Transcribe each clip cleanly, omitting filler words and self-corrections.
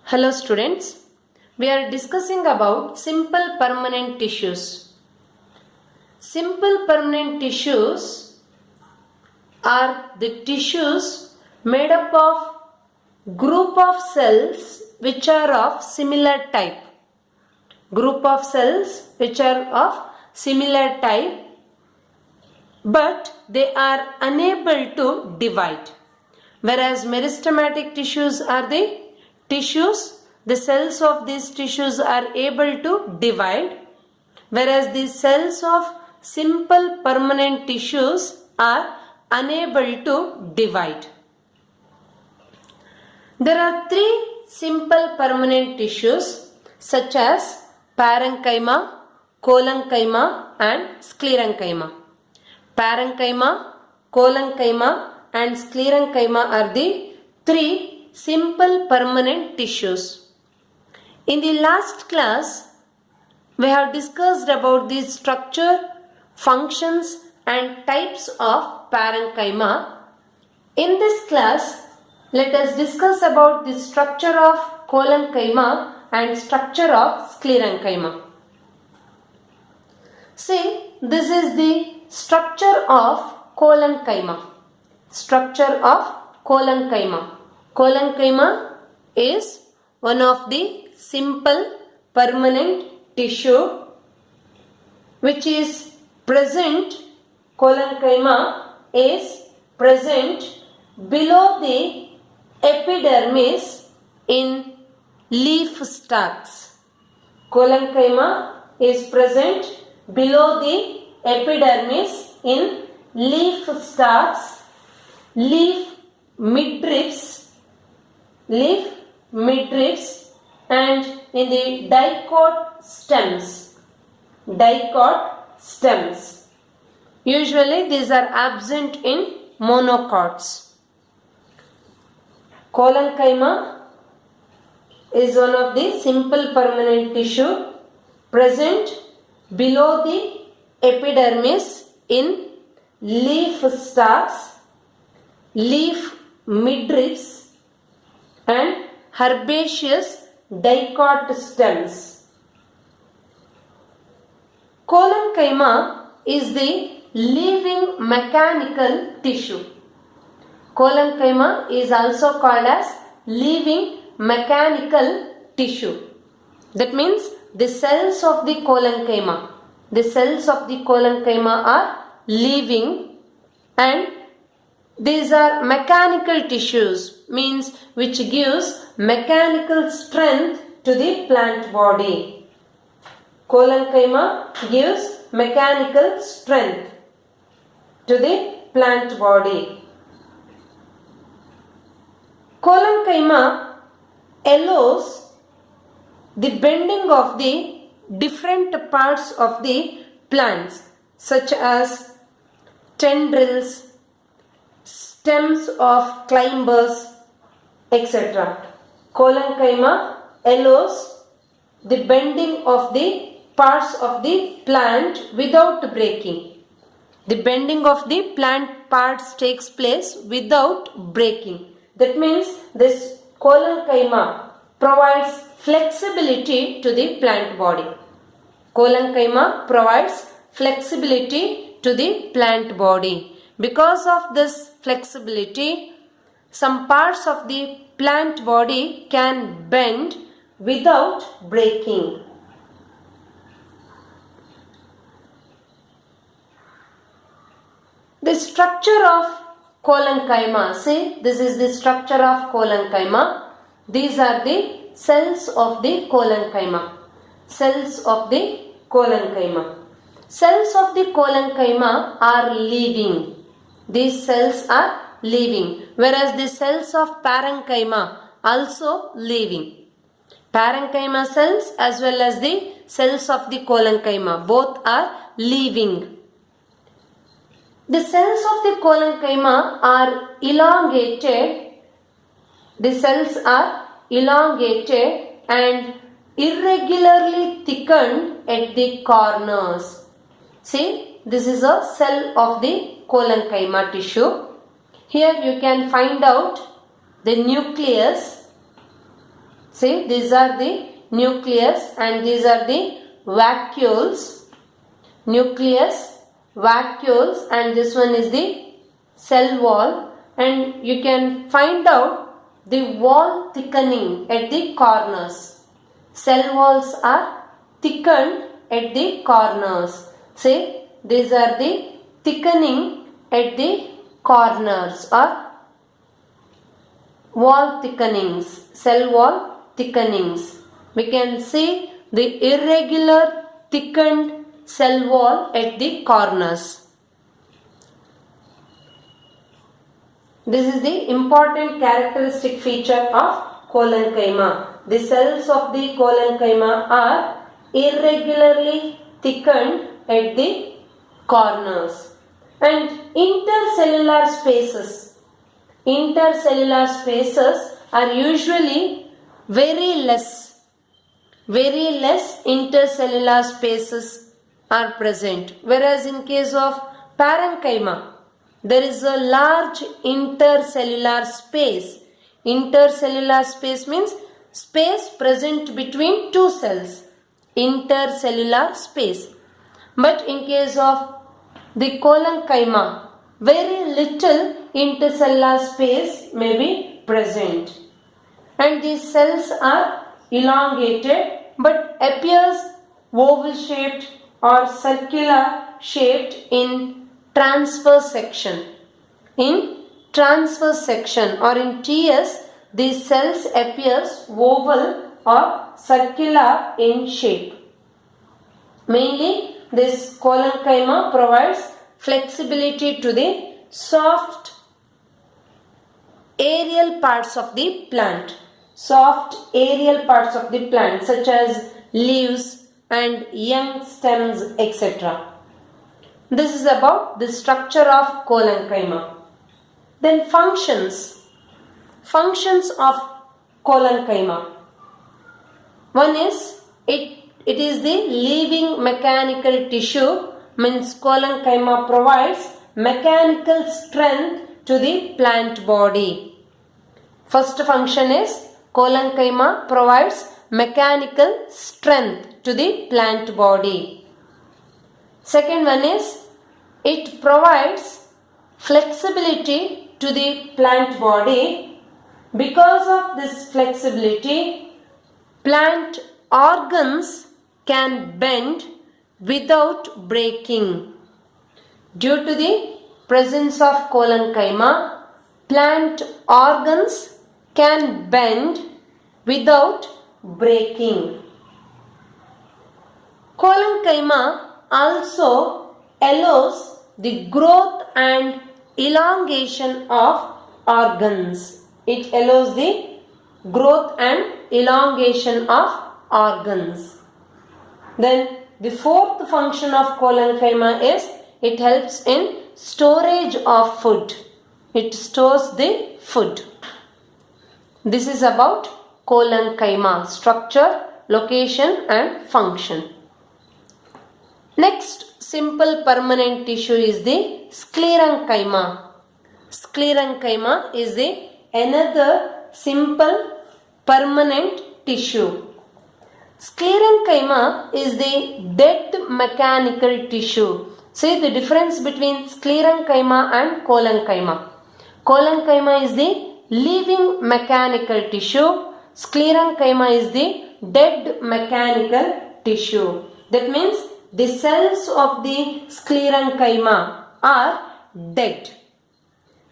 Hello students, we are discussing about simple permanent tissues. Simple permanent tissues are the tissues made up of group of cells which are of similar type. Group of cells which are of similar type but they are unable to divide. Whereas meristematic tissues are the tissues, the cells of these tissues are able to divide, whereas the cells of simple permanent tissues are unable to divide. There are three simple permanent tissues such as parenchyma, collenchyma and sclerenchyma. Parenchyma, collenchyma and sclerenchyma are the three simple permanent tissues. In the last class, we have discussed about the structure, functions and types of parenchyma. In this class, let us discuss about the structure of collenchyma and structure of sclerenchyma. See, this is the structure of collenchyma. Structure of collenchyma. Collenchyma is one of the simple permanent tissue which is present. Collenchyma is present below the epidermis in leaf stalks. Collenchyma is present below the epidermis in leaf stalks, leaf midribs and in the dicot stems. Dicot stems. Usually these are absent in monocots. Collenchyma is one of the simple permanent tissue present below the epidermis in leaf stalks, leaf midribs and herbaceous dicot stems. Collenchyma is the living mechanical tissue. Collenchyma is also called as living mechanical tissue. That means the cells of the collenchyma. The cells of the collenchyma are living and these are mechanical tissues, means which gives mechanical strength to the plant body. Collenchyma gives mechanical strength to the plant body. Collenchyma allows the bending of the different parts of the plants such as tendrils, stems of climbers, etc. Collenchyma allows the bending of the parts of the plant without breaking. The bending of the plant parts takes place without breaking. That means this collenchyma provides flexibility to the plant body. Collenchyma provides flexibility to the plant body. Because of this flexibility, some parts of the plant body can bend without breaking. The structure of collenchyma. See, this is the structure of collenchyma. These are the cells of the collenchyma. Cells of the collenchyma. Cells of the collenchyma are living. These cells are living, whereas the cells of parenchyma also living. Parenchyma cells as well as the cells of the collenchyma both are living. The cells of the collenchyma are elongated. The cells are elongated and irregularly thickened at the corners. See, this is a cell of the collenchyma tissue. Here you can find out the nucleus. See, these are the nucleus and these are the vacuoles. Nucleus, vacuoles, and this one is the cell wall, and you can find out the wall thickening at the corners. Cell walls are thickened at the corners. See, these are the thickening at the corners or wall thickenings, cell wall thickenings. We can see the irregular thickened cell wall at the corners. This is the important characteristic feature of collenchyma. The cells of the collenchyma are irregularly thickened at the corners. And intercellular spaces. Intercellular spaces are usually very less. Very less intercellular spaces are present. Whereas in case of parenchyma, there is a large intercellular space. Intercellular space means space present between two cells. Intercellular space. But in case of the collenchyma, very little intercellular space may be present. And these cells are elongated but appears oval shaped or circular shaped in transverse section. In transverse section or in TS, these cells appears oval or circular in shape. Mainly, this collenchyma provides flexibility to the soft aerial parts of the plant. Soft aerial parts of the plant such as leaves and young stems, etc. This is about the structure of collenchyma. Then functions. Functions of collenchyma. One is it is the living mechanical tissue, means collenchyma provides mechanical strength to the plant body. First function is collenchyma provides mechanical strength to the plant body. Second one is it provides flexibility to the plant body. Because of this flexibility, plant organs can bend without breaking. Due to the presence of collenchyma, plant organs can bend without breaking. Collenchyma also allows the growth and elongation of organs. It allows the growth and elongation of organs. Then the fourth function of collenchyma is it helps in storage of food. It stores the food. This is about collenchyma, structure, location and function. Next simple permanent tissue is the sclerenchyma. Sclerenchyma is the another simple permanent tissue. Sclerenchyma is the dead mechanical tissue. See the difference between sclerenchyma and collenchyma. Collenchyma is the living mechanical tissue. Sclerenchyma is the dead mechanical tissue. That means the cells of the sclerenchyma are dead.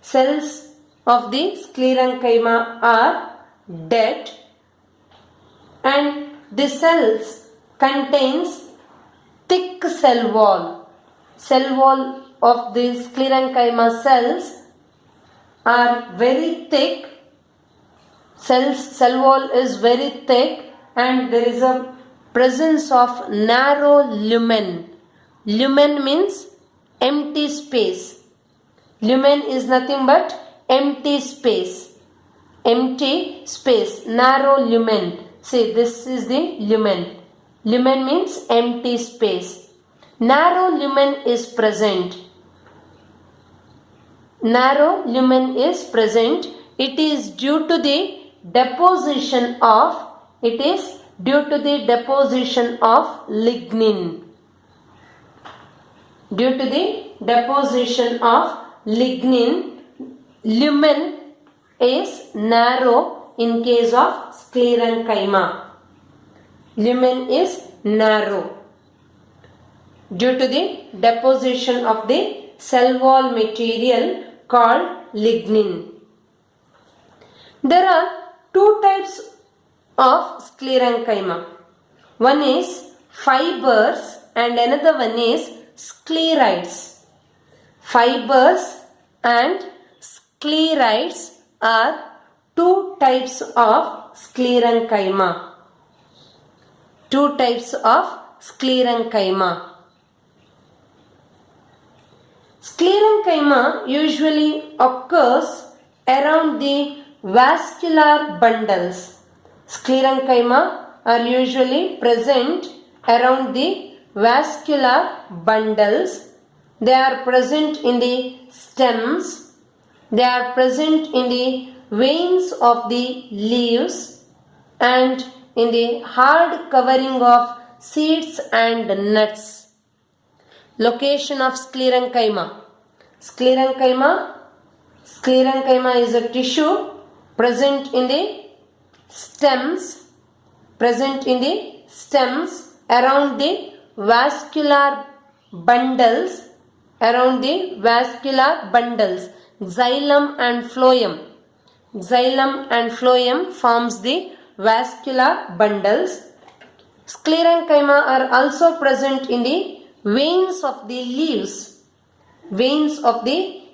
Cells of the sclerenchyma are dead, and the cells contains thick cell wall. Cell wall of the sclerenchyma cells are very thick. Cell wall is very thick, and there is a presence of narrow lumen. Lumen means empty space. Lumen is nothing but empty space. Empty space, narrow lumen. See, this is the lumen. Lumen means empty space. Narrow lumen is present. Narrow lumen is present. It is due to the deposition of It is due to the deposition of lignin. Due to the deposition of lignin, lumen is narrow in case of sclerenchyma. Lumen is narrow due to the deposition of the cell wall material called lignin. There are two types of sclerenchyma. One is fibers and another one is sclerites. Fibers and sclerites are two types of sclerenchyma. Two types of sclerenchyma. Sclerenchyma usually occurs around the vascular bundles. Sclerenchyma are usually present around the vascular bundles. They are present in the stems. They are present in the veins of the leaves and in the hard covering of seeds and nuts. Location of sclerenchyma. Sclerenchyma is a tissue present in the stems around the vascular bundles, xylem and phloem. Xylem and phloem forms the vascular bundles. Sclerenchyma are also present in the veins of the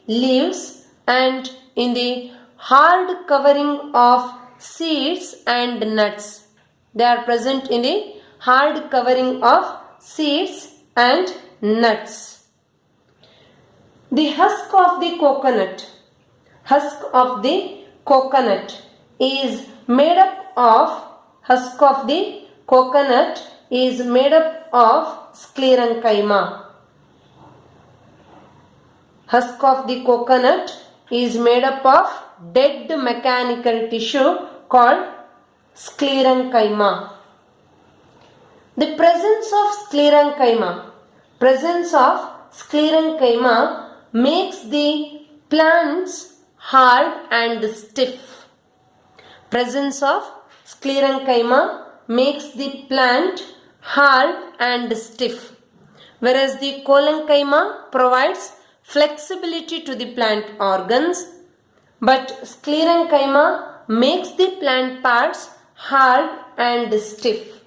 leaves and in the hard covering of seeds and nuts. They are present in the hard covering of seeds and nuts. The husk of the coconut is made up of sclerenchyma. Husk of the coconut is made up of dead mechanical tissue called sclerenchyma. The presence of sclerenchyma makes the plants hard and stiff. Presence of sclerenchyma makes the plant hard and stiff, whereas the collenchyma provides flexibility to the plant organs, but sclerenchyma makes the plant parts hard and stiff.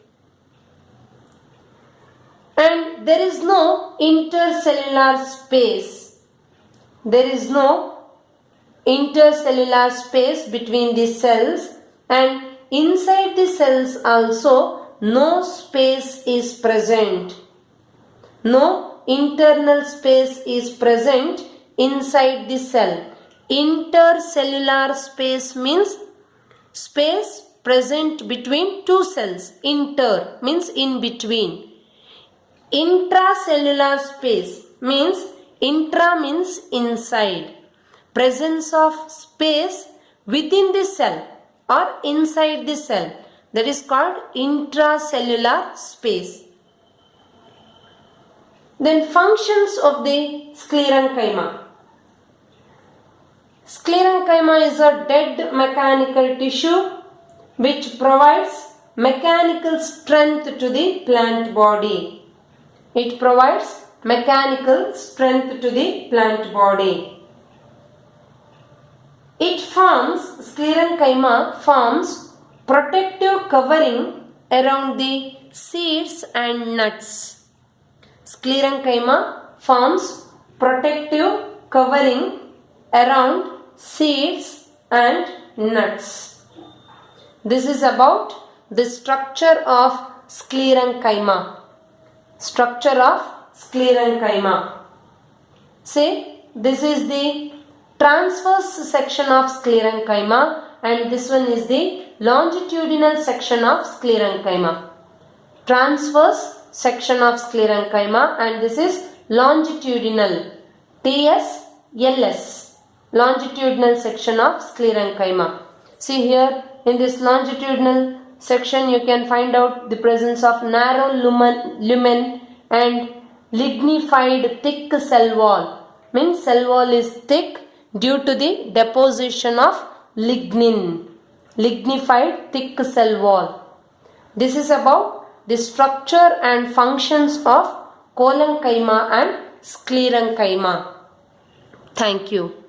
And there is no intercellular space. There is no intercellular space between the cells, and inside the cells also no space is present. No internal space is present inside the cell. Intercellular space means space present between two cells. Inter means in between. Intracellular space means intra means inside. Presence of space within the cell or inside the cell, that is called intracellular space. Then functions of the sclerenchyma. Sclerenchyma is a dead mechanical tissue which provides mechanical strength to the plant body. It provides mechanical strength to the plant body. Sclerenchyma forms protective covering around the seeds and nuts. Sclerenchyma forms protective covering around seeds and nuts. This is about the structure of sclerenchyma. Structure of sclerenchyma. Say, this is the transverse section of sclerenchyma and this one is the longitudinal section of sclerenchyma. Transverse section of sclerenchyma and this is longitudinal. TS, LS. Longitudinal section of sclerenchyma. See here in this longitudinal section you can find out the presence of narrow lumen and lignified thick cell wall. Means cell wall is thick due to the deposition of lignin. Lignified thick cell wall. This is about the structure and functions of collenchyma and sclerenchyma. Thank you.